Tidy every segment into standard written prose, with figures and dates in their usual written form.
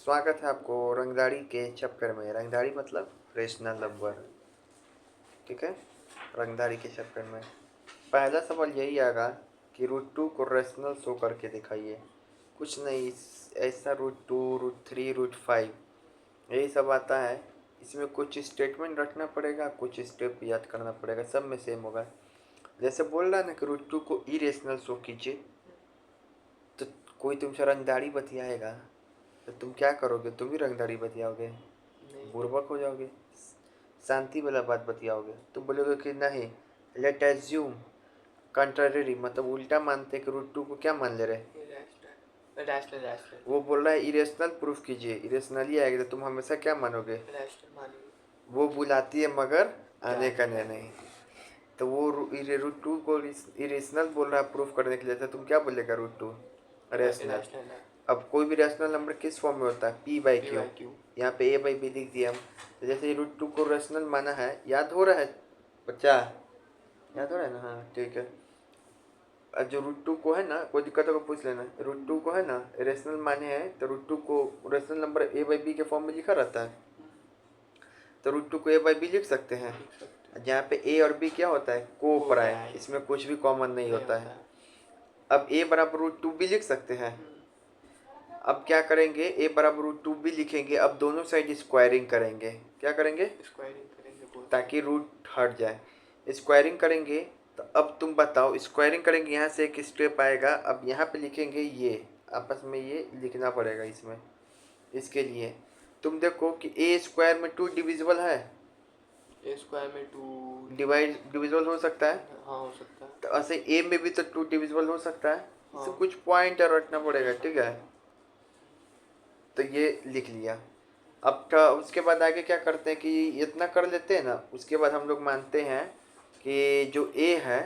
स्वागत है आपको रंगदारी के चक्कर में। रंगदारी मतलब रेशनल नंबर, ठीक है। रंगदारी के चक्कर में पहला सवाल यही आएगा कि √2 को रेशनल शो करके दिखाइए। कुछ नहीं, ऐसा √2, √3, √5 यही सब आता है। इसमें कुछ स्टेटमेंट रखना पड़ेगा, कुछ स्टेप याद करना पड़ेगा, सब में सेम होगा। जैसे बोल रहा है ना कि √2 को इरेशनल शो कीजिए, तो कोई तुमसे रंगदारी बतियाएगा तो तुम क्या करोगे? तुम भी रंगदारी बतियाओगे, बुर्बक हो जाओगे, शांति वाला बात बतियाओगे। तुम बोलोगे कि नहीं, लेट एज्यूम कंट्रारी, मतलब उल्टा मानते कि √2 को क्या मान ले रहे, रैशनल। वो बोल रहा है इरेशनल प्रूफ कीजिए, इरेशनली आएगा तो तुम हमेशा क्या मानोगे? वो बुलाती है मगर आने का नहीं। तो वो √2 को इरेशनल बोल रहा है प्रूफ करने के लिए, तो तुम क्या बोलेगा? √2 रैशनल। अब कोई भी रैशनल नंबर किस फॉर्म में होता है? p/q। यहाँ पे a/b लिख दिया हम। तो जैसे √2 को रैशनल माना है, याद हो रहा है बच्चा? याद हो रहा है ना? हाँ ठीक है। जो √2 को है ना, कोई दिक्कत होगा पूछ लेना। √2 को है ना रैशनल माने हैं, तो √2 को रैशनल नंबर a/b के फॉर्म में लिखा रहता है, तो √2 को a/b लिख सकते हैं। जहाँ पे a और b क्या होता है? को प्राइम, इसमें कुछ भी कॉमन नहीं होता है। अब a बराबर √2 भी लिख सकते हैं। अब क्या करेंगे? a बराबर √2 भी लिखेंगे, अब दोनों साइड स्क्वायरिंग करेंगे। क्या करेंगे? ताकि रूट हट जाए। स्क्वायरिंग करेंगे, तो अब तुम बताओ, स्क्वायरिंग करेंगे, यहाँ से एक स्टेप आएगा। अब यहाँ पे लिखेंगे ये, आपस में ये लिखना पड़ेगा इसमें। इसके लिए तुम देखो कि a² में 2 डिविजिबल है, a² में 2 डिविजिबल हो सकता है। हाँ हो सकता है। तो ऐसे a में भी तो 2 डिविजिबल हो सकता है। हाँ। इसे कुछ पॉइंट रखना पड़ेगा, ठीक है। तो ये लिख लिया। अब उसके बाद आगे क्या करते हैं कि इतना कर लेते हैं ना, उसके बाद हम लोग मानते हैं कि जो a है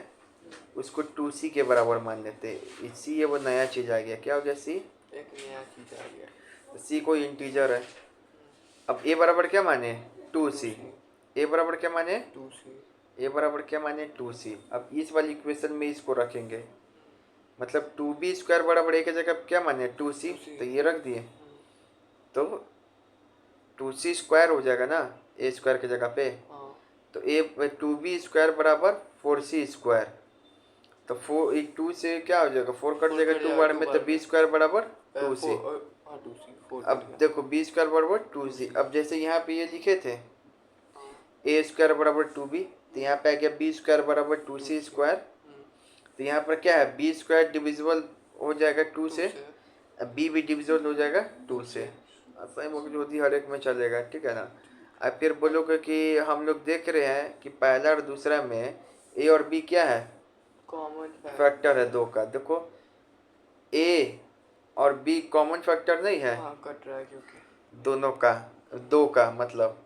उसको 2c के बराबर मान लेते हैं। c ये वो नया चीज़ आ गया। क्या हो गया? c एक नया चीज आ गया। तो c कोई इंटीजर है। अब a बराबर क्या माने? 2c। a बराबर क्या माने? 2c। a बराबर क्या माने? 2c। अब इस वाली इक्वेशन में इसको रखेंगे, मतलब 2b² बराबर a की जगह क्या माने? 2c। तो ये रख दिए, तो 2c² हो जाएगा ना a² की जगह पे। तो 2b² बराबर 4c²। तो 2 से क्या हो जाएगा? 4 कट जाएगा 2 बार में, तो b² बराबर 2c। अब देखो b² बराबर 2c। अब जैसे यहाँ पे ये लिखे थे a² बराबर 2b, तो यहाँ पे आ गया b² बराबर 2c²। तो यहाँ पर क्या है? b² डिविजिबल हो जाएगा 2 से, b भी डिविजिबल हो जाएगा 2 से। सही मौजूदी हर एक में चलेगा, ठीक है ना। अब फिर बोलोगे कि हम लोग देख रहे हैं कि पहला और दूसरा में a और b क्या है? कॉमन फैक्टर है 2 का। देखो a और b कॉमन फैक्टर नहीं है, कट रहा है क्योंकि दोनों का, 2 का मतलब।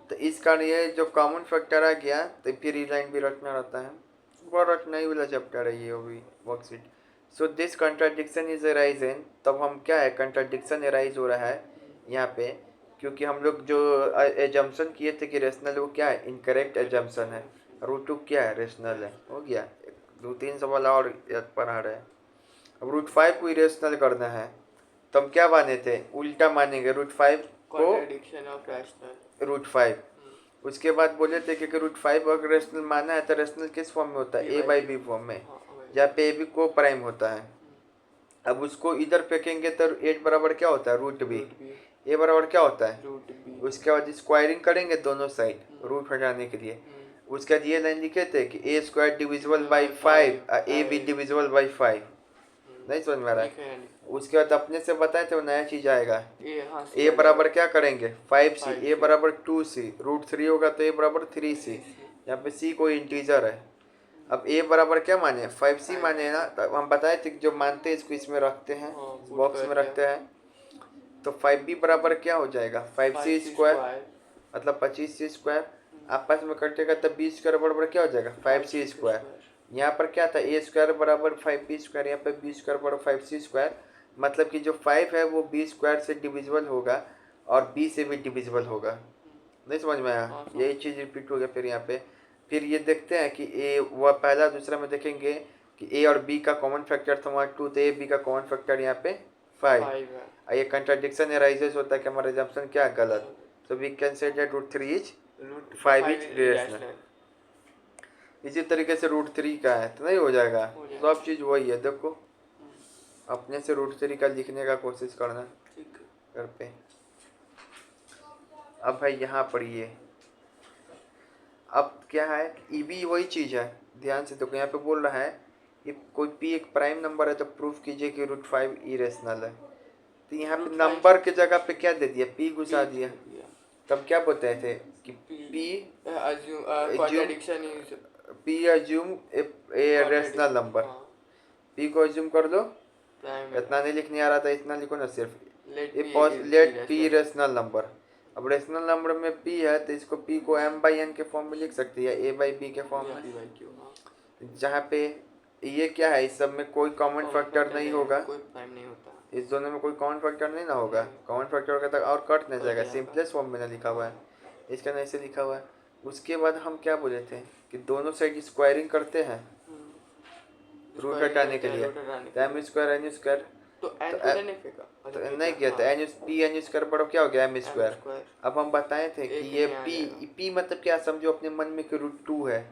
तो इस कारण ये जो कॉमन फैक्टर आ गया, तो फिर ये लाइन भी रखना रहता है। बहुत रखना ही वाला चैप्टर है ये भी worksheet. So this contradiction is arisen. तब हम क्या है? कंट्राडिक्शन अराइज हो रहा है यहाँ पे, क्योंकि हम लोग जो एजम्पशन किए थे कि रेशनल, वो क्या है? इनकरेक्ट एजम्पशन है। √2 क्या है? रेशनल है। हो गया। 2-3 सवाल और याद पढ़ा रहे हैं। अब √5 को इरेशनल करना है, तो हम क्या माने थे? उल्टा मानेंगे √5 को √5। उसके बाद बोले थे कि √5 अगर रेशनल माना है तो रेशनल किस फॉर्म में होता है? a/b फॉर्म में, जहाँ पे a/b को प्राइम होता है। अब उसको इधर फेंकेंगे तो 8 बराबर क्या होता है? √b। a बराबर क्या होता है? उसके बाद स्क्वायरिंग करेंगे दोनों साइड रूट हटाने के लिए। उसके बाद ये लाइन लिखे थे कि a² डिविजिबल बाई 5, a भी डिविजिबल बाई 5। नहीं समझ में आ रहा है? उसके बाद अपने से बताए थे वो नया चीज आएगा। a बराबर क्या करेंगे? 5c। a बराबर 2c। √3 होगा तो a बराबर 3c। यहाँ पे c कोई इंटीजर है। अब a बराबर क्या माने? 5c माने ना। तो हम बताए थे कि जो मानते हैं इसको इसमें रखते हैं, बॉक्स में रखते हैं। तो 5b बराबर क्या हो जाएगा? 5c², मतलब 25c²। आपस में कटेगा तब b² बराबर क्या हो जाएगा? 5c²। यहाँ पर क्या था? a² बराबर 5b², यहाँ पे b² बराबर 5c²। मतलब कि जो 5 है वो b² से डिविजिबल होगा और b से भी डिविजिबल होगा। नहीं समझ में आया? यही चीज़ रिपीट हो गया फिर यहाँ पे। फिर ये देखते हैं कि a, वह पहला दूसरा में देखेंगे कि a और b का कॉमन फैक्टर था वहाँ 2, तो a b का कॉमन फैक्टर यहाँ पे 5। ये कंट्राडिक्शन अराइजेस होता है कि हमारा assumption क्या है गलत, so we can say that root 3 is root 5 is irrational। इसी तरीके से रूट 3 का है तो नहीं हो जाएगा, सब चीज वही है। देखो अपने से रूट 3 का लिखने का कोशिश करना ठीक है। घर पे। अब भाई यहाँ पर ये अब क्या है, ई भी वही चीज है, ध्यान से देखो यहाँ पे बोल रहा है कि कोई पी एक प्राइम नंबर है तो प्रूफ कीजिए कि रूट 5 इरेशनल है। तो यहाँ पे नंबर के जगह पे क्या दे दिया, पी घुसा दिया। तब क्या बताए थे कि P assume a rational number, P को अज्यूम कर दो। इतना नहीं लिखने आ रहा था, इतना लिखो ना सिर्फ, लेट पी रेशनल नंबर। अब रेशनल नंबर में पी है तो इसको पी को m बाई एन के फॉर्म में लिख सकती है, a बाई बी के फॉर्म में, जहाँ पे ये क्या है, इस सब में कोई कॉमन फैक्टर नहीं होगा, कोई प्राइम नहीं होता, इस दोनों में कोई कॉमन फैक्टर नहीं ना होगा। कॉमन फैक्टर होगा तो और कट नहीं जाएगा, सिंपलेस्ट फॉर्म में ना लिखा हुआ है, इसका नहीं से लिखा हुआ है। उसके बाद हम क्या बोले थे कि दोनों साइड स्क्वायरिंग करते हैं रूट हटाने के लिए, तो एम स्क्वायर एन स्क्वायर तो नहीं किया था, एन पी एन स्क्वायर बड़ा क्या हो गया एम स्क्वायर। अब हम बताए थे कि ये पी मतलब क्या, समझो अपने मन में कि रूट 2 है,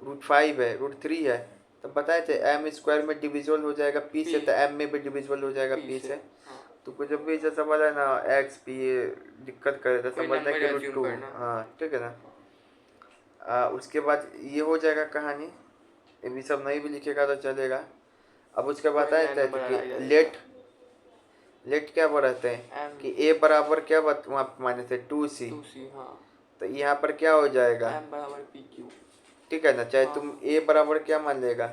रूट 5 है, रूट 3 है, तो बताए थे एम स्क्वायर में डिविजिबल हो जाएगा पी से, तो एम में भी डिविजिबल हो जाएगा पी से। तो कुछ जब भी ऐसा सवाल है ना एक्स पी दिक्कत करे तो समझना कि रूट 2, हाँ ठीक है ना। उसके बाद ये हो जाएगा कहानी, ये भी सब नहीं भी लिखेगा तो चलेगा। अब उसके बाद आए थे कि लेट क्या बोलते हैं कि ए बराबर क्या वहाँ माने थे 2c, तो यहाँ पर क्या हो जाएगा m बराबर pq, ठीक है ना, चाहे तुम ए बराबर क्या मान लेगा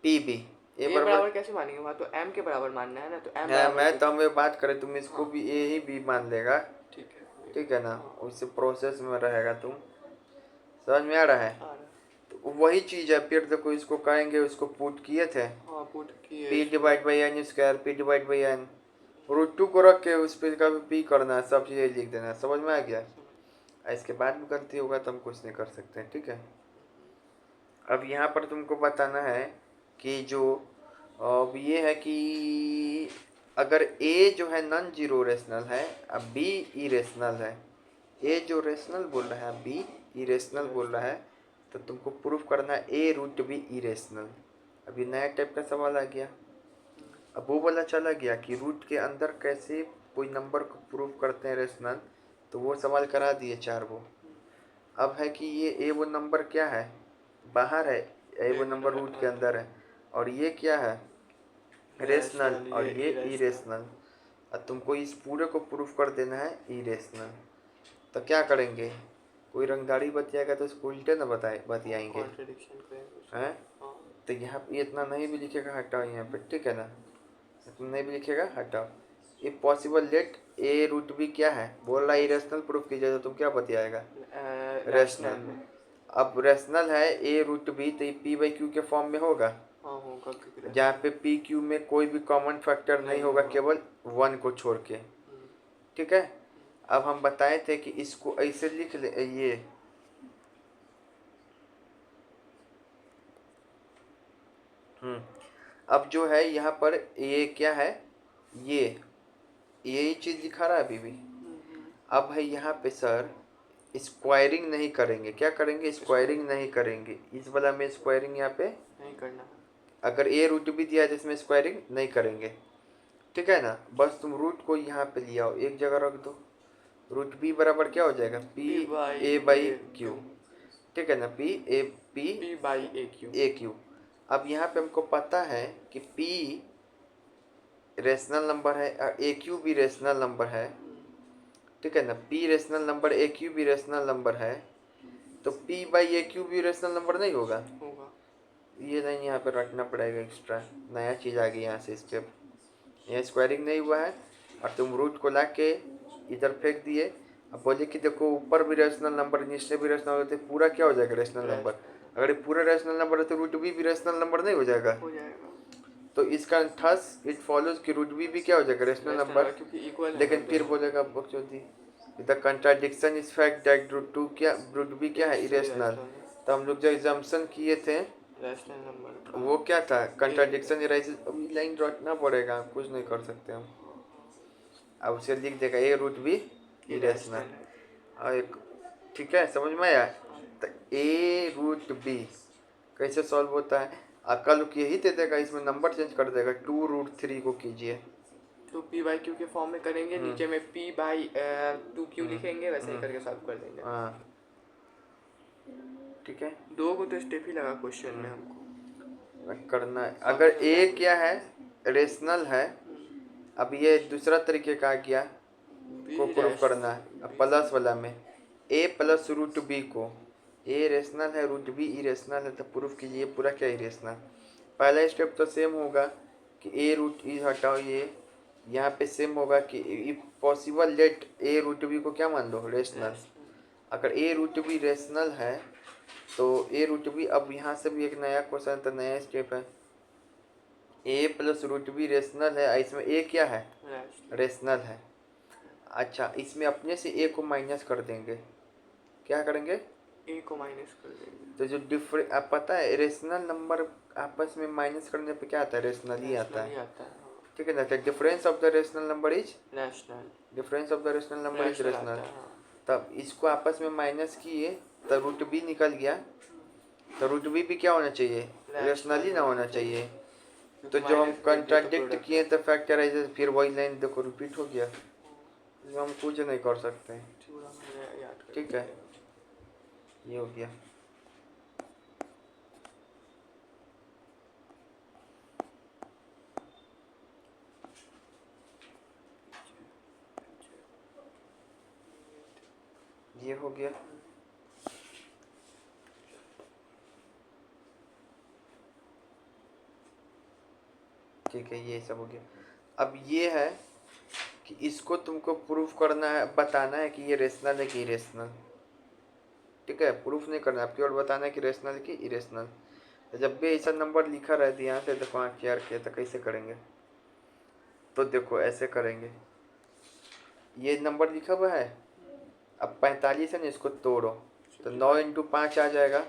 पी बी, ए बराबर कैसे मानेंगे, वहाँ तो m के बराबर मानना है ना, तो m बराबर मैं तो हम बात करें तुम इसको भी ए ही बी मान लेगा, ठीक है ना, उससे प्रोसेस में रहेगा, तुम समझ में आ रहा है। तो वही चीज है, फिर देखो इसको कहेंगे, उसको पुट किए थे P divide by N square, P divide by N, root 2 को रख के उस पर का भी पी करना है, सब चीज़ें लिख देना, समझ में आ गया। इसके बाद भी गलती होगा तो हम कुछ नहीं कर सकते, ठीक है। अब यहाँ पर तुमको बताना है कि जो अब ये है कि अगर ए जो है नॉन जीरो रेशनल है, अब बी इरेशनल है, ए जो रेशनल बोल रहा है बी इरेशनल बोल रहा है, तो तुमको प्रूफ करना है ए रूट बी इरेशनल। अभी नया टाइप का सवाल आ गया, अब वो वाला चला गया कि रूट के अंदर कैसे कोई नंबर को प्रूफ करते हैं रेशनल, तो वो सवाल करा दिए 4 वो। अब है कि ये ए वो नंबर क्या है, बाहर है, ए वो नंबर रूट के अंदर है, और ये क्या है रेशनल, और ये इरेशनल। अब तुमको इस पूरे को प्रूफ कर देना है इरेशनल। तो क्या करेंगे, कोई रंगदारी बतियाएगा तो उसको उल्टे ना बतियाएंगे हैं। तो यहाँ पे इतना नहीं भी लिखेगा हटाओ यहाँ पे, ठीक है ना, इतना नहीं भी लिखेगा हटाओ। ये possible let A root B क्या है बोल रहा है इरेशनल प्रूफ कीजिए, तो तुम क्या बतियाएगा रेशनल। अब रेशनल है ए रूट बी, तो ये पी बाई क्यू के फॉर्म में होगा, जहाँ पे पी क्यू में कोई भी कॉमन फैक्टर नहीं होगा, केवल 1 को छोड़ के, ठीक है। अब हम बताए थे कि इसको ऐसे लिख ले, ये अब जो है यहाँ पर ये क्या है, ये यही चीज दिखा रहा है अभी भी। अब है यहाँ पे सर स्क्वायरिंग नहीं करेंगे, क्या करेंगे स्क्वायरिंग नहीं करेंगे, इस वाला में स्क्वायरिंग यहाँ पे नहीं करना, अगर ए रूट भी दिया है जिसमें स्क्वायरिंग नहीं करेंगे, ठीक है ना। बस तुम रूट को यहाँ पे ले आओ, एक जगह रख दो, रूट बी बराबर क्या हो जाएगा पी ए बाई क्यू, ठीक है ना, पी बाई ए क्यू। अब यहाँ पे हमको पता है कि पी रेशनल नंबर है, ए क्यू भी रेशनल नंबर है, ठीक है ना, P rational number A Q भी रेशनल नंबर है, तो पी बाई ए क्यू भी रेशनल नंबर नहीं होगा, ये नहीं यहाँ पे रखना पड़ेगा एक्स्ट्रा, नया चीज़ आ गई यहाँ से स्टेप। यहाँ स्क्वायरिंग नहीं हुआ है और तुम रूट को ला के इधर फेंक दिए। अब बोले कि देखो ऊपर भी रेशनल नंबर नीचे भी रेशनल होते, पूरा क्या हो जाएगा रेशनल नंबर। अगर पूरा रेशनल नंबर है तो रूट बी भी रेशनल नंबर नहीं हो जाएगा, तो इसका थस इट फॉलोज कि रूट बी भी क्या हो जाएगा रेशनल नंबर। लेकिन फिर बोलेगा बकचोदी the contradiction is fact that root B क्या है इरेशनल। तो हम लोग जो एग्जाम्पशन किए थे वो क्या था कंट्राडिक्शन इराइजेस। अभी लाइन रटना पड़ेगा, कुछ नहीं कर सकते हम। अब उसे लिख देगा ए रूट बी इरेशनल। और एक ठीक है, समझ में आया? तो ए रूट बी कैसे सॉल्व होता है? अकल यही दे देगा, इसमें नंबर चेंज कर देगा, 2√3 को कीजिए। तो पी बाई क्यू के फॉर्म में करेंगे, नीचे में पी बाई 2 क्यू लिखेंगे, वैसे ही करके सॉल्व कर देंगे। हाँ ठीक है, 2 को तो स्टेप ही लगा क्वेश्चन में हमको करना है। अगर ए क्या है, रेशनल है, अब ये दूसरा तरीके का किया को प्रूफ करना है। अब प्लस वाला में ए प्लस रूट बी को, ए रेशनल है रूट बी इरेशनल है, तो प्रूफ कीजिए पूरा क्या इरेशनल। पहला स्टेप तो सेम होगा कि ए रूट ई हटाओ, ये यहाँ पे सेम होगा कि if possible let A root B को क्या मान लो, रेशनल। अगर ए रूट बी रेशनल है तो ए रूट बी, अब यहाँ से भी एक नया क्वेश्चन, तो नया स्टेप है। ए प्लस रूट बी रेशनल है, इसमें ए क्या है, रेशनल है। अच्छा, इसमें अपने से ए को माइनस कर देंगे। क्या करेंगे, ए को माइनस कर देंगे। तो जो डिफरेंट, आप पता है रेशनल नंबर आपस में माइनस करने पे क्या आता है, रेशनल ही आता है। ठीक है ना, तो difference of the rational number is rational, difference of the rational number is rational. हाँ। तब इसको आपस में माइनस किए तो रूट बी निकल गया, तो रूट बी भी क्या होना चाहिए, रेशनल ही ना होना चाहिए। तो जो हम कंट्राडिक्ट किए तो फैक्टराइज, फिर वही लाइन देखो रिपीट हो गया, हम कुछ नहीं कर सकते हैं। ठीक है, ये हो गया। ये हो गया। ठीक है, ये सब हो गया। अब ये है कि इसको तुमको प्रूफ करना है, बताना है कि ये रेशनल है कि इरेशनल। ठीक है, प्रूफ नहीं करना है, केवल बताना है कि रेशनल की इरेशनल। तो जब भी ऐसा नंबर लिखा रहती है यहाँ से, देखो हाँ केयर किया, तो कैसे करेंगे, तो देखो ऐसे करेंगे। ये नंबर लिखा हुआ है, अब 45 है ना, इसको तोड़ो तो 9 × 5 आ जाएगा,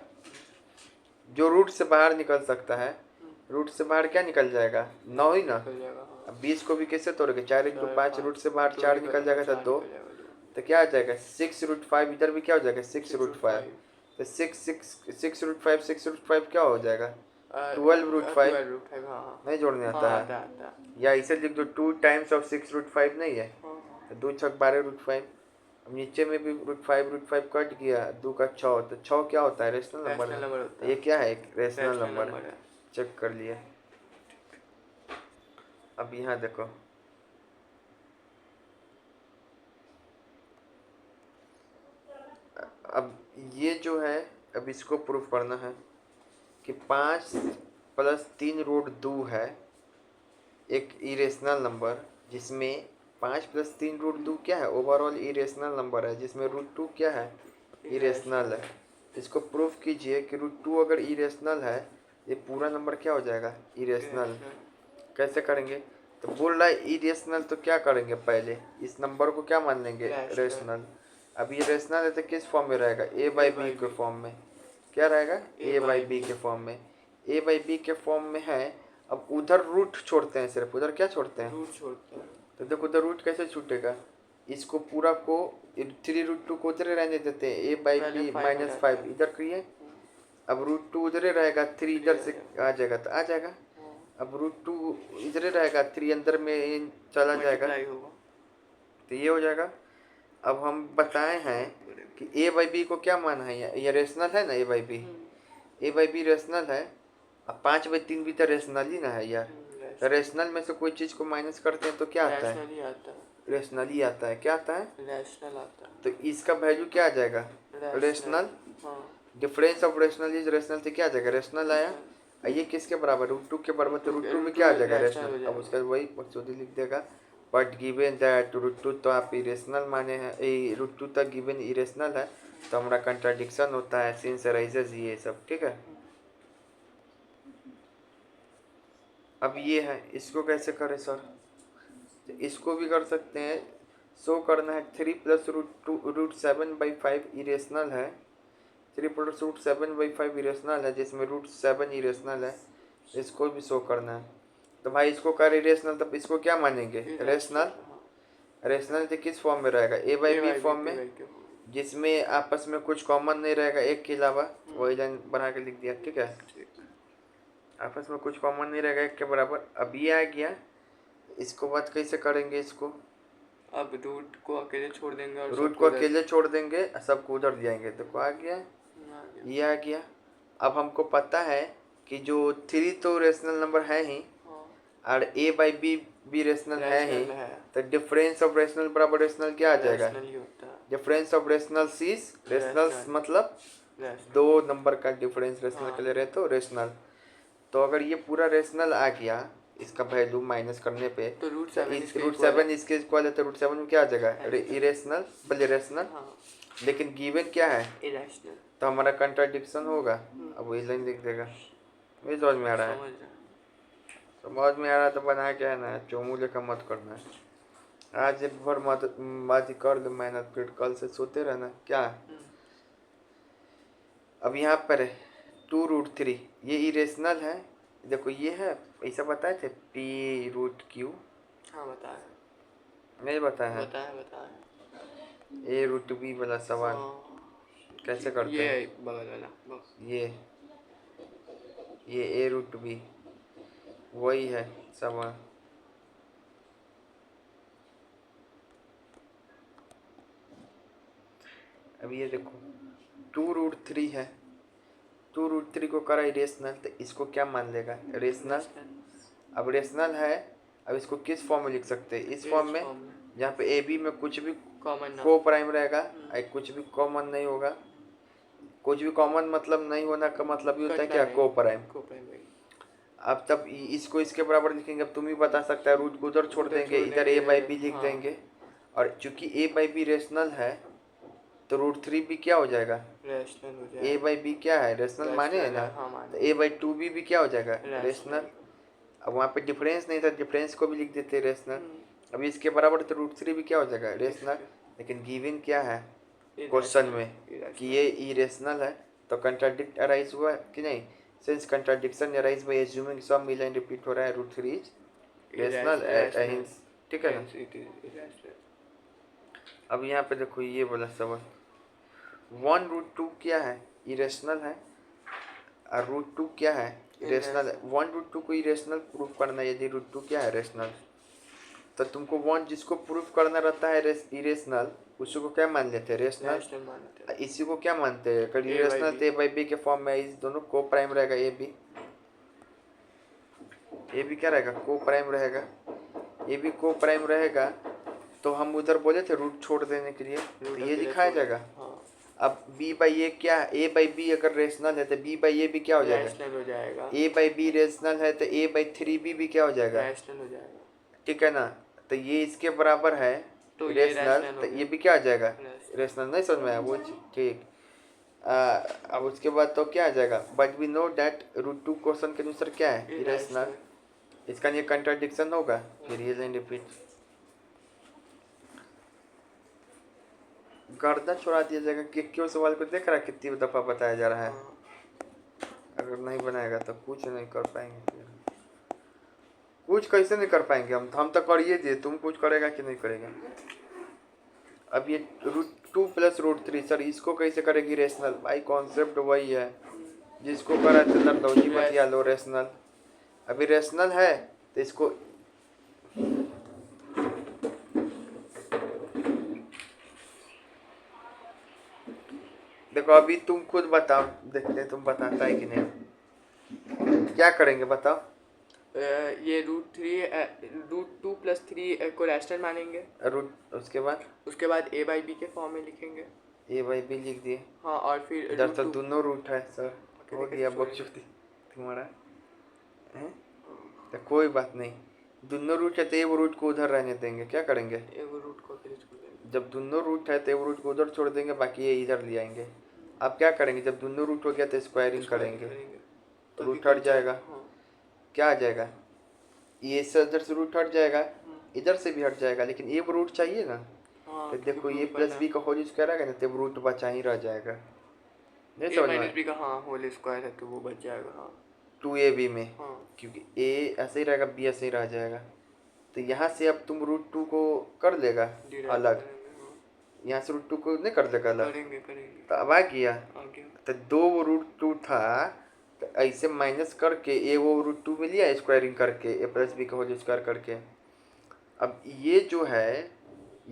जो रूट से बाहर निकल सकता है। रूट से बाहर क्या निकल जाएगा, 9 ही ना। अब 20 को भी कैसे तोड़ोगे, 4 × 5, रूट से बाहर 4 निकल जाएगा तो 2, तो क्या आ जाएगा 6√5। इधर भी क्या हो जाएगा 6√5, तो 6√5 क्या हो जाएगा 12√5। नहीं जोड़ने आता है, या इसे लिख दो 2 टाइम्स ऑफ 6√5 नहीं है, तो 2 × 6 12√5। अब नीचे में भी √5 कट गया, 2 का 6, तो 6 क्या होता है, रेशनल नंबर। ये क्या है, एक रेशनल नंबर है, चेक कर लिए। अब यहाँ देखो, अब ये जो है, अब इसको प्रूफ करना है कि 5 + 3√2 है एक इरेशनल नंबर, जिसमें 5 + 3√2 क्या है, ओवरऑल इरेशनल नंबर है, जिसमें √2 क्या है, इरेशनल है। इसको प्रूफ कीजिए कि √2 अगर इरेशनल है, ये पूरा नंबर क्या हो जाएगा, इरेशनल। कैसे करेंगे, तो बोल रहा है इरेशनल, तो क्या करेंगे, पहले इस नंबर को क्या मान लेंगे, रेशनल। अब ये रेशनल है तो किस फॉर्म में रहेगा, a/b के फॉर्म में। क्या रहेगा, a/b के फॉर्म में, a/b के फॉर्म में है। अब उधर रूट छोड़ते हैं, सिर्फ उधर क्या छोड़ते हैं, रूट छोड़ते हैं। तो देखो उधर रूट कैसे छूटेगा, इसको पूरा को 3√2 को उधर रहने देते हैं, a/b -5 इधर करिए। अब √2 उधर रहेगा, 3 इधर से आ जाएगा तो आ जाएगा। अब √2 इधर रहेगा, 3 अंदर में चला जाएगा, तो ये हो जाएगा। अब हम बताए हैं कि a/b को क्या माना है, ये रेशनल है ना, a/b रेशनल है। अब 5/3 भी तो रेशनल ही ना है यार, तो रेशनल में से कोई चीज़ को माइनस करते हैं तो क्या आता है, रेशनल ही आता है। क्या आता है, रैशनल आता है। तो इसका वैल्यू क्या आ जाएगा, rational. Difference of rational is rational, से क्या आ जाएगा, रेशनल आया। ये किसके बराबर, √2 के बराबर, तो √2 में क्या आ जाएगा, रेशनल। अब उसका वही मकसूदी लिख देगा, बट गिवन दैट √2 तो आप इरेशनल माने हैं, √2 तक गिवन इरेशनल है, तो हमारा कंट्राडिक्शन होता है, सिंस अराइजेस ये सब। ठीक है, अब ये है, इसको कैसे करें सर, तो इसको भी कर सकते हैं। शो करना है 3 + √7/5 इरेशनल है, 3 + √7/5 इरेशनल है, जिसमें √7 इरेशनल है। इसको भी शो करना है, तो भाई इसको कर इरेशनल, तब इसको क्या मानेंगे, रेशनल। रेशनलिटी किस फॉर्म में रहेगा? ए बाई बी फॉर्म में, जिसमें आपस में कुछ कॉमन नहीं रहेगा एक के अलावा। वही लाइन बना के लिख दिया, ठीक है। आपस में कुछ कॉमन नहीं रहेगा एक के बराबर। अब ये आ गया, इसको बात कैसे करेंगे इसको? अब रूट को अकेले छोड़ देंगे और रूट को अकेले छोड़ देंगे, सबको उधर जाएंगे। देखो आ गया, ये आ गया। अब हमको पता है कि जो 3 तो रेशनल नंबर है ही, और ए बाई बी भी रेशनल है ही, तो डिफरेंस ऑफ रेशनल बराबर रेशनल क्या आ जाएगा? Difference of rational is rational, मतलब 2 नंबर का डिफरेंस रेशनल के ले रहे तो रेशनल। तो अगर ये पूरा रेशनल आ गया, इसका वैल्यू माइनस करने पे, तो रूट 7 इसके इक्वल है, तो रूट 7 में क्या आ जाएगा? इरेशनल बल्कि रेशनल। लेकिन गिवन क्या है? इरेशनल। तो हमारा कंट्राडिक्शन होगा। अब वही लाइन लिख देगा। वही समझ में आ रहा है? समझ में आ रहा है तो बना क्या है ना, चोमूले का मत करना है। आज एक भर मत कर दो मेहनत, फिर कल से सोते रहना क्या। अब यहाँ पर 2√3 ये इरेशनल है। देखो ये है, ऐसा बताए थे p√q। हाँ बताया, नहीं बताया? बताया। a√b वाला सवाल कैसे करते हैं? ये बगल वाला, ये a√b वही है सवाल। अब ये देखो 2√3 है, 2√3 को करा इरेशनल, तो इसको क्या मान लेगा? रेशनल। अब रेशनल है, अब इसको किस फॉर्म में लिख सकते हैं? इस फॉर्म में, जहाँ पे ए बी में कुछ भी को प्राइम रहेगा, कुछ भी कॉमन नहीं होगा। कुछ भी कॉमन मतलब नहीं होना का मतलब ये होता है क्या? को प्राइम। अब तब इसको इसके बराबर लिखेंगे। अब तुम ही बता सकता है, रूट को उधर छोड़ देंगे, इधर ए बाई बी लिख देंगे। और चूंकि ए बाई बी रेशनल है, तो √3 भी क्या हो जाएगा? रेशनल हो जाएगा। ए बाई बी क्या है? रेशनल माने है ना। तो ए बाई 2b भी क्या हो जाएगा? रेशनल। अब वहाँ पे डिफरेंस नहीं था, डिफरेंस को भी लिख देते रेशनल। अब इसके बराबर तो √3 भी क्या हो जाएगा? रेशनल। लेकिन गिवन क्या है क्वेश्चन में कि ये इरेशनल है, तो कंट्राडिक्ट अराइज हुआ कि नहीं? Since contradiction arise by assuming some line repeat हो रहा है, √3 इज रेशनल, ठीक है ना। अब यहाँ पे देखो ये बोला सवाल 1√2 क्या है? इरेशनल है। और √2 क्या है? रेशनल है। 1√2 को इरेशनल प्रूफ करना, यदि √2 क्या है? रेशनल। तो तुमको 1 जिसको प्रूफ करना रहता है इरेशनल, उसी को क्या मान लेते हैं? रेशनल। इसी को क्या मानते हैं? अगर इरेशनल तो ए बाई बी के फॉर्म में, इस दोनों को प्राइम रहेगा। ए बी क्या रहेगा? को प्राइम रहेगा। ए बी को प्राइम रहेगा, तो हम उधर बोले थे रूट छोड़ देने के लिए, तो ये दिखाया जाएगा। अब b बाई ए क्या है? ए बाई बी अगर रेशनल है तो b बाई ए भी क्या हो जाएगा? ए बाई बी रेशनल है तो a बाई 3b भी क्या हो जाएगा? ठीक है ना। तो ये इसके बराबर है तो रेशनल, तो ये भी क्या आ जाएगा? रेशनल। नहीं समझ में आया वो? ठीक। अब उसके बाद तो क्या आ जाएगा? But we know that √2 question के अनुसार क्या है? इरेशनल। इसका ये कंट्राडिक्शन होगा, फिर ये लाइन रिपीट। गर्दन छोड़ा दिया जाएगा कि क्यों सवाल को देख रहा है कितनी दफा बताया जा रहा है। अगर नहीं बनाएगा तो कुछ नहीं कर पाएंगे। कुछ कैसे नहीं कर पाएंगे? हम तो करिए दिए, तुम कुछ करेगा कि नहीं करेगा? अब ये √2 + √3 सर, इसको कैसे करेगी रेशनल? भाई कॉन्सेप्ट वही है जिसको करा थे दर्दौजी मत या लो रेशनल। अभी रेशनल है तो इसको देखो। अभी तुम खुद बताओ, देखते हैं तुम बताता है कि नहीं। क्या करेंगे बताओ? ये √2 + 3 को रेशनल मानेंगे। उसके बाद a बाई बी के फॉर्म में लिखेंगे। a बाई बी लिख दिए। हाँ, और फिर इधर तो दोनों रूट है सर। हो गया बकचोदी तुम्हारा है। तो कोई बात नहीं, दोनों रूट है तो एक रूट को उधर रहने देंगे। क्या करेंगे? एक रूट को जब दोनों रूट है तो एक रूट को उधर छोड़ देंगे, बाकी ये इधर ले आएंगे। अब क्या करेंगे? जब दोनों रूट हो गया तो स्क्वायरिंग करेंगे, तो रूट हट जाएगा। क्या आ जाएगा? ये इधर से रूट हट जाएगा, इधर से भी हट जाएगा, लेकिन एक रूट चाहिए ना। तो देखो ये +b का होल स्क्वायर आएगा ना, तो रूट बचा ही रह जाएगा। नहीं समझ में? -b का होल स्क्वायर है तो वो बच जाएगा 2ab में, क्योंकि a ऐसे ही रहेगा, b ऐसे ही रह जाएगा। तो यहाँ से अब तुम रूट टू को कर लेगा डिराइव अलग, करेंगे, हाँ। यहाँ से रूट टू को नहीं कर देगा अलग, करेंगे करेंगे तो अब आ गया। आ गया। तो दो रूट टू था, तो ऐसे माइनस करके ए वो रूट टू मिल गया स्क्वायरिंग करके ए प्लस बी का होल स्क्वायर करके। अब ये जो है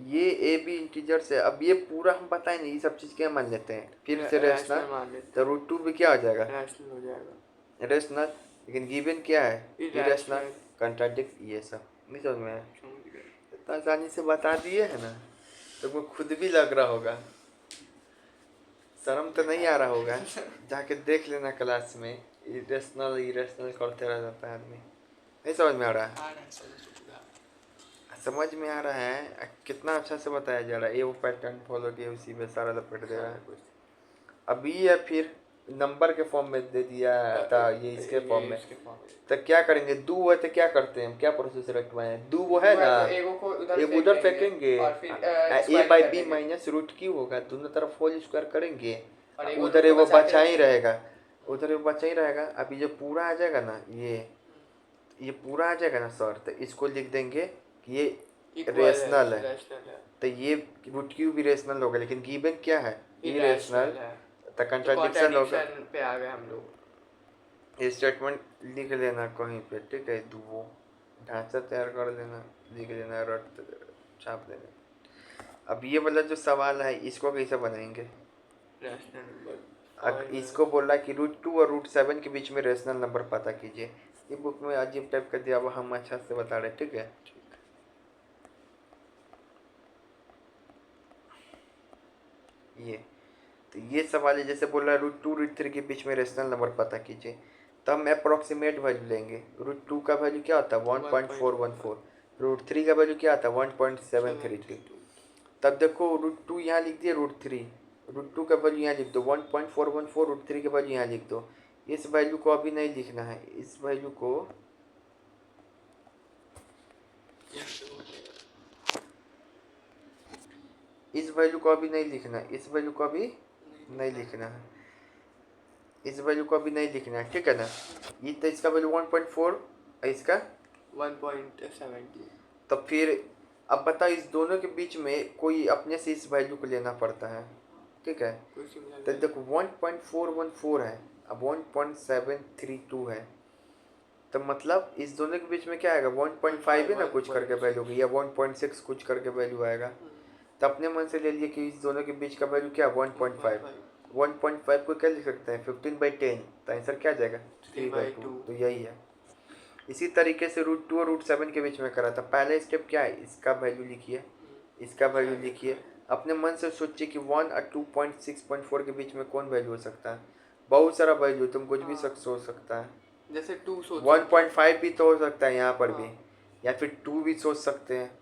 ये ए बी इंटीजर से, अब ये पूरा हम बताएं नहीं, ये सब चीज़ क्या मान लेते हैं फिर से रेशनल, मान लेते तो रूट टू भी क्या हो जाएगा हैं, रैशनल हो जाएगा। रेशनल, लेकिन गिवन क्या है इरेशनल, इरेशनल। कंट्राडिक्ट, ये सब नहीं समझ में आया? समझ गए। इतना आसानी से बता दिए है ना, तो खुद भी लग रहा होगा, शर्म तो नहीं आ रहा होगा, जाके देख लेना क्लास में, इरेशनल इरेशनल करते रह जाता है आदमी। नहीं समझ में आ रहा है? आ रहा है समझ पूरा। समझ में आ रहा है, कितना अच्छा से बताया जा रहा है, ये वो पैटर्न फॉलो किया उसी में सारा लपेट दे रहा है। अभी ये फिर नंबर के फॉर्म में दे दिया था, ये इसके फॉर्म में, तो क्या करेंगे दो है तो क्या करते हैं हम, क्या प्रोसेस रखवाए हैं, दो वो है ना एक उधर फेंकेंगे, a by b minus root q होगा, दोनों तरफ होल स्क्वायर करेंगे, उधर वो बचा ही रहेगा, उधर वो बचा ही रहेगा। अभी जो पूरा आ जाएगा ना ये पूरा आ जाएगा ना सर, तो इसको लिख देंगे कि ये रेशनल है, तो ये रूट क्यू भी रेशनल होगा, लेकिन गिवन क्या है इरेशनल, तो कंट्राडिक्शन होगा। पे आ गए हम लोग। ये स्टेटमेंट लिख लेना कहीं पे, ठीक है, वो ढांचा तैयार कर लेना, लिख लेना, रट छाप देना। अब ये वाला जो सवाल है इसको कैसे बनाएंगे, रैशनल नंबर, अब इसको बोला कि रूट टू और रूट सेवन के बीच में रेशनल नंबर पता कीजिए, ये बुक में अजीब टाइप कर दिया, अब हम अच्छा से बता रहे, ठीक है। ये तो ये सवाल है, जैसे बोल रहा है रूट टू रूट थ्री के बीच में रेशनल नंबर पता कीजिए, तो हम अप्रोक्सीमेट वैल्यू लेंगे। रूट टू का वैल्यू क्या होता है 1.414, रूट थ्री का वैल्यू क्या आता है 1.732। तब देखो रूट टू यहाँ लिख दिए, रूट टू का वैल्यू यहाँ लिख दो 1.414, रूट थ्री का वैल्यू यहाँ लिख दो। इस वैल्यू को अभी नहीं लिखना है, इस वैल्यू को अभी नहीं लिखना है, इस वैल्यू को अभी नहीं लिखना है, इस वैल्यू को अभी नहीं लिखना है, ठीक है ना। ये तो इसका वैल्यू 1.4, इसका 1.72। तो फिर अब बताओ इस दोनों के बीच में कोई अपने से इस वैल्यू को लेना पड़ता है, ठीक है। तो देखो 1.414 है, अब 1.732 है, तो मतलब इस दोनों के बीच में क्या आएगा 1.5 है ना, कुछ करके वैल्यू, या 1.6 कुछ करके वैल्यू आएगा। तो अपने मन से ले लिए कि इस दोनों के बीच का वैल्यू क्या 1.5, 1.5 को क्या लिख सकते हैं 15/10, तो आंसर क्या आ जाएगा 3/2, तो यही है। इसी तरीके से रूट टू और रूट सेवन के बीच में करा था। पहला स्टेप क्या है, इसका वैल्यू लिखिए, इसका वैल्यू लिखिए, अपने मन से सोचिए कि 1 और 2.6.4 के बीच में कौन वैल्यू हो सकता है। बहुत सारा वैल्यू, तुम कुछ भी सोच सकता है, जैसे 2 सोच 1.5 भी तो हो सकता है यहाँ पर भी, या फिर 2 भी सोच सकते हैं,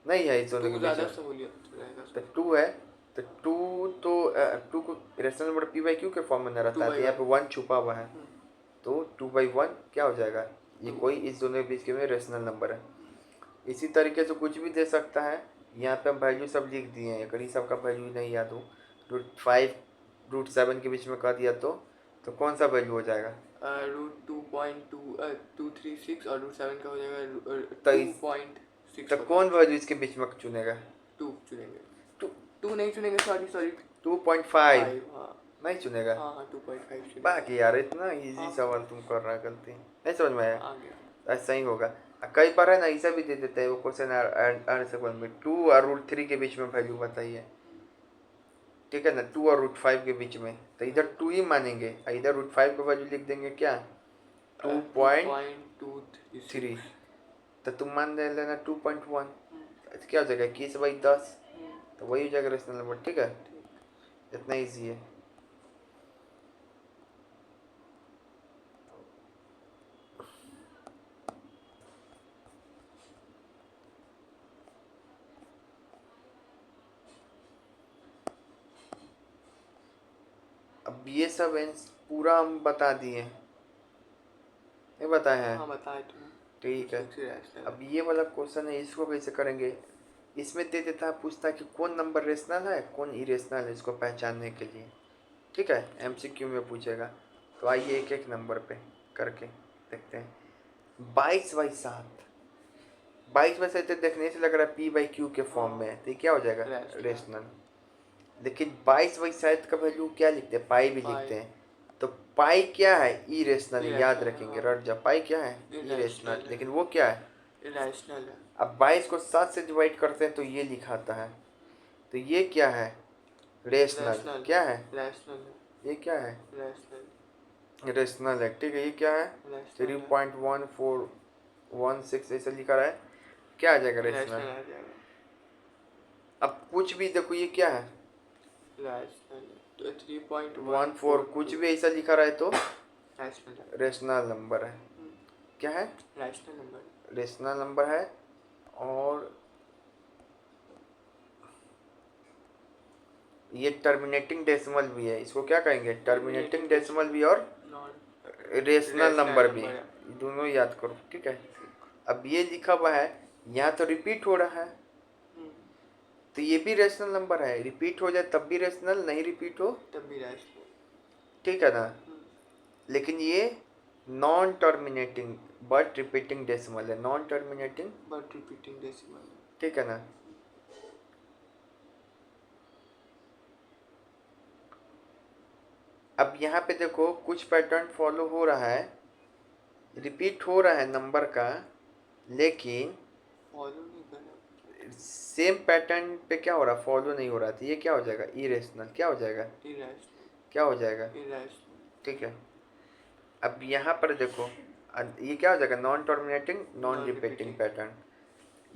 नहीं है इस दोनों के बीच में, तो 2 है, तो 2 को rational number P by Q के फॉर्म में न रहता है, तो यहाँ पे 1 छुपा हुआ है, तो 2/1 क्या हो जाएगा, ये कोई इस दोनों के बीच के में रेशनल नंबर है। इसी तरीके से कुछ भी दे सकता है, यहाँ पे हम वैल्यू सब लिख दिए हैं, अगर ये सब का वैल्यू नहीं याद हो, रूट 5 रूट 7 के बीच में कर दिया तो कौन सा वैल्यू हो जाएगा, रूट 2.236 और रूट 7 का हो जाएगा तो 2.6। तो कौन वैल्यू इसके बीच में चुनेगा, 2 चुनेंगे, 2 नहीं चुनेंगे, सॉरी 2.5 नहीं चुनेगा, हाँ 2.5 बाकी यार इतना इजी सवाल तुम कर रहा है, गलती नहीं समझ में आया, आ गया। ऐसा ही होगा। कई बार है ना ऐसा भी दे देते हैं वो क्वेश्चन आंसर में 2 और रूट 3 के बीच में वैल्यू बताइए, ठीक है ना, 2 और रूट 5 के बीच में, तो इधर 2 ही मानेंगे, इधर रूट 5 का वैल्यू लिख देंगे क्या 2.23, तो तुम मान लेना 2.1, क्या हो जाएगा 21/10, तो वही हो जाएगा रेशनल नंबर, ठीक है, इतना ईजी है। अब ये सब पूरा हम बता दिए, नहीं बताए हैं, हाँ बताए तुम, ठीक है। अब ये वाला क्वेश्चन है, इसको कैसे करेंगे, इसमें दे देता है, पूछता है कि कौन नंबर रेशनल है कौन इरेशनल है, इसको पहचानने के लिए, ठीक है, एमसीक्यू में पूछेगा। तो आइए एक एक नंबर पे करके देखते हैं। 22/7 22 में से तो देखने से लग रहा है पी बाई क्यू के फॉर्म में है, तो ये क्या हो जाएगा? Rational. रेशनल। लेकिन 22 बाई शायद का वैल्यू क्या लिखते हैं? पाई भी पाई. लिखते हैं। तो पाई क्या है? इरेशनल, याद Irrational, रखेंगे, हाँ. रट जा। पाई क्या है? Irrational irrational. है. लेकिन वो क्या है? इरेशनल है. अब 22 को 7 से डिवाइड करते हैं तो ये लिखाता है, तो ये क्या है? रेशनल। रैशनल. क्या है? रैशनल है. ये क्या है? रैशनल. रेशनल है, ठीक है। ये क्या है? रैशनल है. 3.1416 ऐसा लिखा रहा है, क्या आ जाएगा? Rational rational. आ जाएगा. अब कुछ भी देखो, ये क्या है? रैशनल है. तो 3.14 कुछ भी ऐसा लिखा रहा है तो रैशनल है. रेशनल नंबर है। क्या है? Rational number. रेशनल नंबर है। और ये टर्मिनेटिंग डेसिमल भी है, इसको क्या कहेंगे? टर्मिनेटिंग डेसिमल भी और नॉन रेशनल नंबर भी, है. दोनों याद करो, ठीक है। अब ये लिखा हुआ है, यहाँ तो रिपीट हो रहा है, तो ये भी रेशनल नंबर है। रिपीट हो जाए तब भी रेशनल, नहीं रिपीट हो तब भी रैशनल. ठीक है ना। लेकिन ये non terminating but repeating decimal है, non terminating but repeating decimal. ठीक है ना। अब यहाँ पे देखो कुछ पैटर्न फॉलो हो रहा है, रिपीट हो रहा है नंबर का, लेकिन फॉलो नहीं कर रहा. सेम पैटर्न पे क्या हो रहा? फॉलो नहीं हो रहा। तो ये क्या हो जाएगा? इरेशनल। क्या हो जाएगा? इरेशनल. क्या हो जाएगा? इरेशनल. ठीक है। अब यहाँ पर देखो, ये क्या हो जाएगा? Non terminating non repeating Non-repeating. Pattern.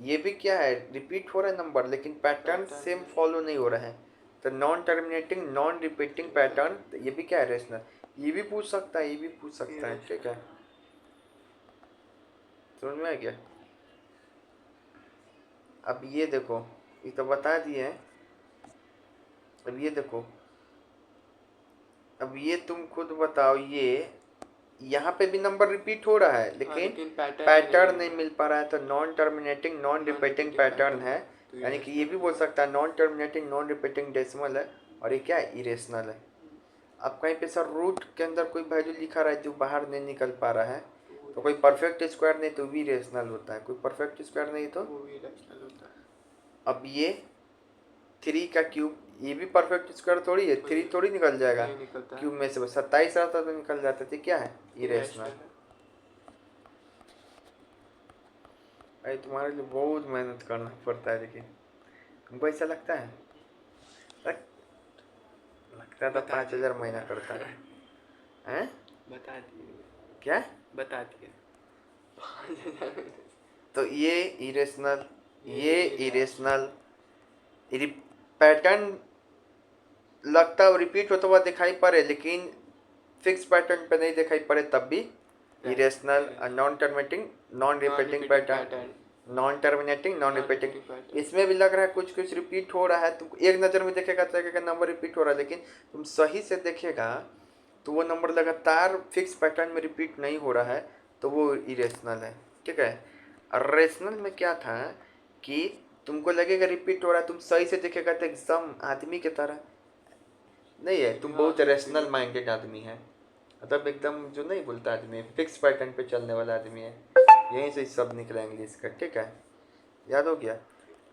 ये भी क्या है? रिपीट हो रहा है नंबर, लेकिन पैटर्न Pattern सेम नहीं. फॉलो नहीं हो रहा है। तो non terminating non repeating pattern, ये भी क्या है? रेशनल। ये भी पूछ सकता है, ये भी पूछ सकता है, ठीक है। समझ में आ गया? अब ये देखो, ये तो बता दिए हैं। अब ये देखो, अब ये तुम खुद बताओ, ये यहाँ पे भी नंबर रिपीट हो रहा है, लेकिन पैटर्न नहीं मिल पा रहा है। तो non terminating non repeating pattern है, यानी कि ये भी बोल सकता है non terminating non repeating decimal है। और ये क्या है? इरेशनल है। अब कहीं पे सर रूट के अंदर कोई वैल्यू लिखा रहा है जो बाहर नहीं निकल पा रहा है, तो कोई परफेक्ट स्क्वायर नहीं तो भी रेशनल होता है, कोई परफेक्ट स्क्वायर नहीं तो वो भी रैशनल होता है. अब ये 3 का क्यूब, ये भी परफेक्ट स्क्वायर थोड़ी है, 3 थोड़ी निकल जाएगा नहीं निकलता है. क्यूब में से। 27 आता तो निकल जाता है, क्या है? इरेशनल। है. भाई तुम्हारे लिए बहुत मेहनत करना पड़ता है, लेकिन तुमको ऐसा लगता है? लगता है तो बता 5,000 महीना करता है, हैं? बता दिए. क्या? बता दिए. तो ये इरेशनल, ये इरेशनल, पैटर्न लगता है रिपीट होता हुआ दिखाई पड़े, लेकिन फिक्स पैटर्न पे नहीं दिखाई पड़े तब भी irrational. Non terminating non repeating pattern, non terminating non repeating. इसमें भी लग रहा है कुछ कुछ रिपीट हो रहा है। तुम एक नज़र में देखेगा तो नंबर रिपीट हो रहा है, लेकिन तुम सही से देखेगा तो वो नंबर लगातार फिक्स पैटर्न में रिपीट नहीं हो रहा है, तो वो इरेशनल है, ठीक है। और रेशनल में क्या था कि तुमको लगेगा रिपीट हो रहा है, तुम सही से देखेगा तो एकदम आदमी की तरह नहीं है, तुम बहुत रेशनल माइंडेड आदमी है, मतलब एकदम जो नहीं बोलता आदमी, फिक्स पैटर्न पे चलने वाला आदमी है। यहीं से सब निकला इंग्लिश का, ठीक है। याद हो गया?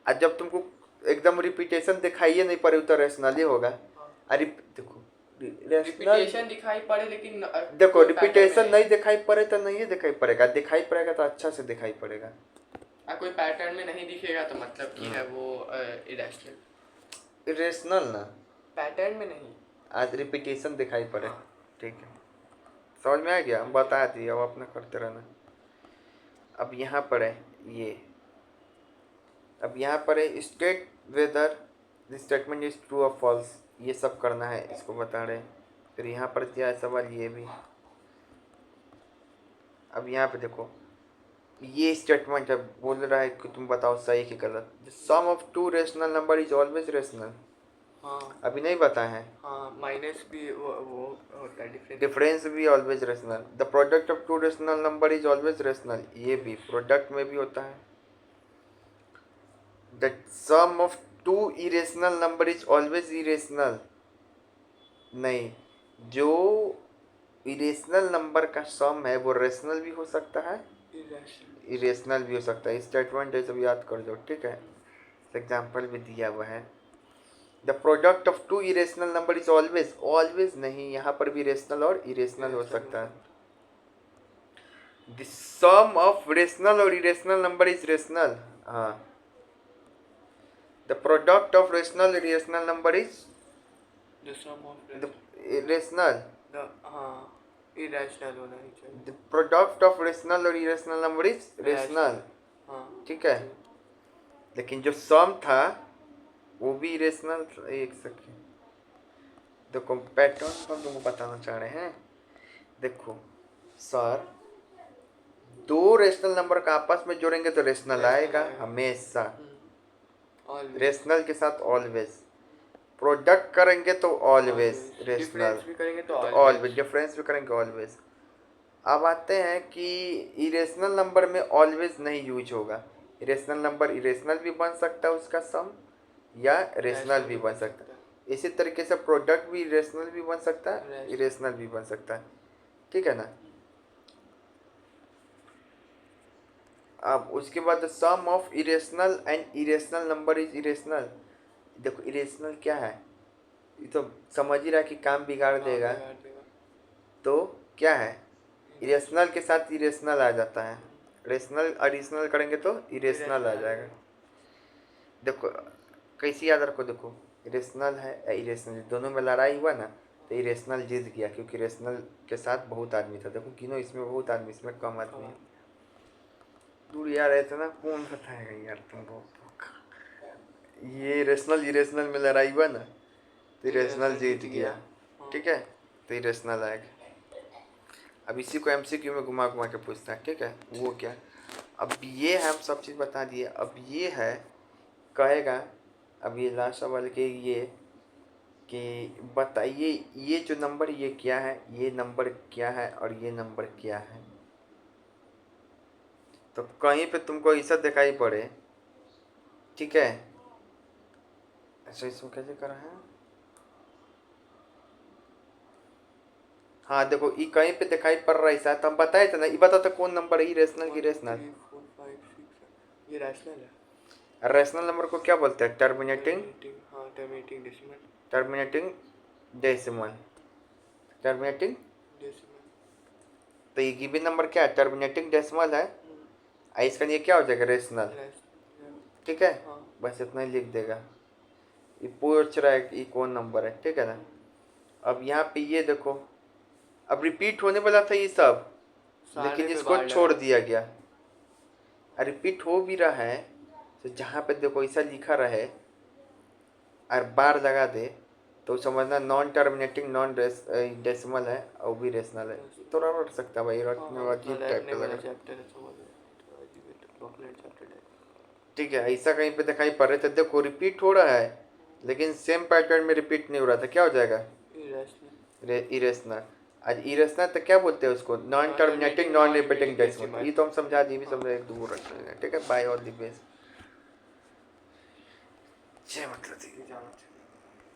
आज जब तुमको एकदम रिपीटेशन दिखाइए नहीं पड़े तो रेशनल ही होगा। अरे देखो, रिपीटेशन दिखाई पड़े लेकिन देखो रिपीटेशन नहीं दिखाई पड़े तो नहीं दिखाई पड़ेगा, दिखाई पड़ेगा तो अच्छा से दिखाई पड़ेगा। कोई पैटर्न में नहीं दिखेगा तो मतलब कि है वो इरेशनल. इरेशनल ना, पैटर्न में नहीं, आज रिपीटेशन दिखाई पड़े, ठीक है। समझ में आ गया? हम बता दिए, अब अपना करते रहना। अब यहाँ पर है ये, अब यहाँ पर है state whether this statement is true और फॉल्स, ये सब करना है, इसको बता रहे। फिर यहाँ पर दिया है सवाल ये भी। अब यहाँ पे देखो, ये स्टेटमेंट है, बोल रहा है कि तुम बताओ सही कि गलत। The sum of two rational number is always rational. हाँ अभी नहीं बताए हैं। हाँ, माइनस भी वो होता है, डिफरेंस भी always rational. The product of two rational number is always rational, ये भी प्रोडक्ट में भी होता है। The sum of two irrational number is always irrational, नहीं, जो इरेशनल नंबर का सम है वो रेशनल भी हो सकता है, इरेशनल भी हो सकता है। स्टेटमेंट है, सब याद कर दो, ठीक है। एग्जाम्पल भी दिया हुआ है। The product of two irrational number is always, always नहीं, यहाँ पर भी रेशनल और इरेशनल हो सकता है। द सम ऑफ रेशनल और इरेशनल नंबर इज रेशनल, हाँ। द प्रोडक्ट ऑफ रेशनल और irrational number is The sum of rational. the irrational होना ही चाहिए। द प्रोडक्ट ऑफ रेशनल और इरेशनल नंबर इज रेशनल, हाँ ठीक है। लेकिन जो सम था वो भी इरेशनल। एक सेकेंड, देखो पैटर्न हम तुमको बताना चाह रहे हैं। देखो सर, दो रेशनल नंबर का आपस में जोड़ेंगे तो रेशनल आएगा हमेशा, रेशनल के साथ ऑलवेज। प्रोडक्ट करेंगे तो ऑलवेज रेशनल, डिफरेंस भी करेंगे तो ऑलवेज, डिफरेंस भी करेंगे ऑलवेज। अब आते हैं कि इरेशनल नंबर में ऑलवेज नहीं यूज होगा। इरेशनल नंबर इरेशनल भी बन सकता है उसका सम, या रेशनल भी बन सकता है। इसी तरीके से प्रोडक्ट भी इरेशनल भी बन सकता है, इरेशनल भी बन सकता है, ठीक है ना। अब उसके बाद sum of irrational and irrational number is irrational. देखो इरेशनल क्या है, ये तो समझ ही रहा कि काम बिगाड़ देगा। तो क्या है, इरेशनल के साथ इरेशनल आ जाता है, रेशनल एडिशनल करेंगे तो इरेशनल आ जाएगा। देखो कैसे याद रखो, देखो इरेशनल है इरेशनल, दोनों में लड़ाई हुआ ना तो इरेशनल जीत गया, क्योंकि इरेशनल के साथ बहुत आदमी था। देखो गिनो, इसमें बहुत आदमी, इसमें कम आदमी है। दूर यार है ना, कौन बताएगा यार तुमको। ये रेशनल इरेशनल में लड़ाई हुआ ना तो इरेशनल जीत गया, ठीक है। तो इरेशनल आएगा। अब इसी को एमसीक्यू में घुमा घुमा के पूछता है, ठीक है। वो क्या, अब ये हम सब चीज़ बता दिए। अब ये है, कहेगा अब ये लास्ट सवाल के ये कि बताइए ये जो नंबर ये क्या है, ये नंबर क्या है और ये नंबर क्या है। तो कहीं पे तुमको ऐसा दिखाई पड़े, ठीक है। अच्छा इसको कैसे करा है, हाँ देखो ये कहीं पे दिखाई पड़ रहा है ऐसा, तो हम बताए थे ना, ये बता था कौन नंबर है, ये रेशनल की रेशनल। ये रैशनल है। रेशनल नंबर को क्या बोलते हैं, टर्मिनेटिंग, हाँ terminating decimal, terminating decimal, terminating. तो ये गिवन नंबर क्या है, टर्मिनेटिंग डेसिमल है। इसका ये क्या हो जाएगा, रेशनल, ठीक है। बस इतना ही लिख देगा। ये पूछ रहा है ये कौन नंबर है, ठीक है ना। अब यहाँ पे ये देखो, अब रिपीट होने वाला था ये सब, लेकिन इसको छोड़ दिया गया। रिपीट हो भी रहा है तो जहाँ पे देखो ऐसा लिखा रहे और बार लगा दे तो समझना नॉन टर्मिनेटिंग नॉन डेसिमल है और भी रेशनल है। थोड़ा रट सकता है भाई, रटने में अजीब टाइप का लगा, ठीक है। ऐसा कहीं पे दिखाई पड़ रहा है तो देखो रिपीट हो रहा है लेकिन सेम पैटर्न में रिपीट नहीं हो रहा था, क्या हो जाएगा, इरेशनल। आज इरेशनल तो क्या बोलते हैं उसको, non terminating non repeating decimal. ये तो हम समझा दिए, भी समझा, एक दूर रखना है, ठीक है। बाय ऑल द बेस्ट, जय माता दी।